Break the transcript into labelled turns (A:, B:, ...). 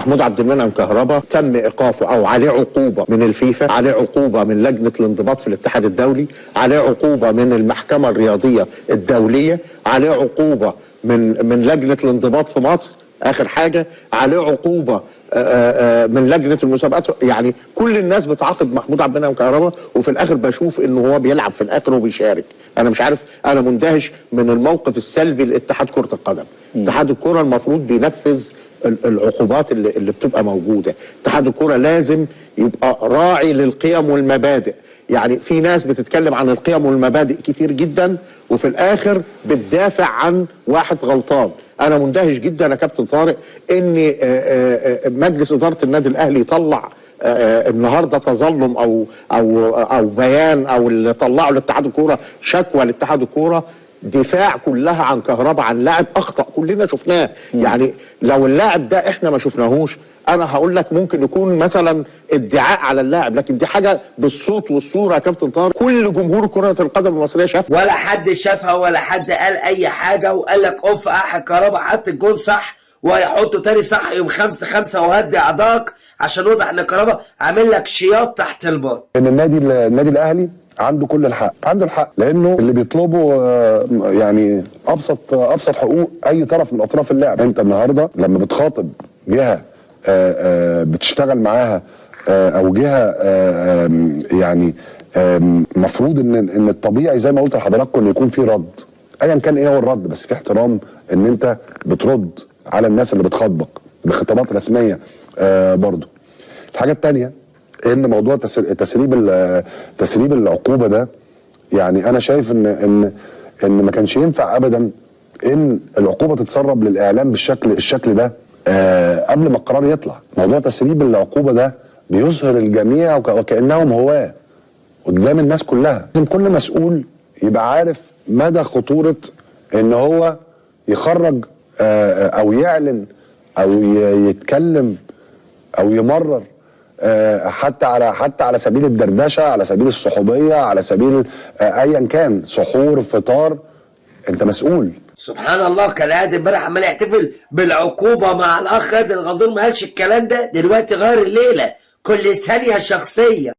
A: محمود عبد المنعم كهربا تم ايقافه او عليه عقوبه من الفيفا، عليه عقوبه من لجنه الانضباط في الاتحاد الدولي، عليه عقوبه من المحكمه الرياضيه الدوليه، عليه عقوبه من لجنه الانضباط في مصر، اخر حاجه عليه عقوبه من لجنه المسابقات. يعني كل الناس بتعاقب محمود عبد المنعم كهربا، وفي الاخر بشوف انه هو بيلعب في الاخر وبيشارك. انا مش عارف، انا مندهش من الموقف السلبي لاتحاد كره القدم. اتحاد الكره المفروض بينفذ العقوبات اللي بتبقى موجوده. اتحاد الكره لازم يبقى راعي للقيم والمبادئ. يعني في ناس بتتكلم عن القيم والمبادئ كتير جدا، وفي الاخر بتدافع عن واحد غلطان. انا مندهش جدا يا كابتن طارق ان مجلس اداره النادي الاهلي يطلع النهارده تظلم او بيان، او اللي طلعوا لاتحاد الكوره شكوى لاتحاد الكوره دفاع كلها عن كهربا، عن لاعب اخطا كلنا شفناه. يعني لو اللاعب ده احنا ما شفناهوش، انا هقول لك ممكن يكون مثلا ادعاء على اللاعب، لكن دي حاجه بالصوت والصوره يا كابتن طارق، كل جمهور كره القدم المصريه شافها.
B: ولا حد شافها ولا حد قال اي حاجه وقال لك اوف كهربا حط الجول صح وهيحطه تاني صح يوم 5/5 وهدي اعضائك، عشان واضح ان كهربا عامل لك شياط تحت الباط.
C: ان النادي الاهلي عنده كل الحق، عنده الحق، لانه اللي بيطلبه يعني ابسط حقوق اي طرف من اطراف اللعب. انت النهارده لما بتخاطب جهه بتشتغل معاها او جهه يعني مفروض ان الطبيعي زي ما قلت لحضراتكم ان يكون في رد، ايا كان ايه هو الرد، بس في احترام ان انت بترد على الناس اللي بتخاطبك بخطابات رسميه. برضو الحاجه الثانيه ان موضوع تسريب العقوبه ده، يعني انا شايف ان ما كانش ينفع ابدا ان العقوبه تتسرب للاعلام الشكل ده قبل ما القرار يطلع. موضوع تسريب العقوبه ده بيظهر الجميع وكانهم هواه قدام الناس كلها. لازم كل مسؤول يبقى عارف مدى خطوره ان هو يخرج او يعلن او يتكلم او يمرر حتى على سبيل الدردشه، على سبيل الصحوبيه، على سبيل ايا كان، سحور، فطار، انت مسؤول.
B: سبحان الله، كان قاعد امبارح عمال يحتفل بالعقوبه مع الاخ خالد الغندور، ما قالش الكلام ده، دلوقتي غير الليله كل ثانيه شخصيه.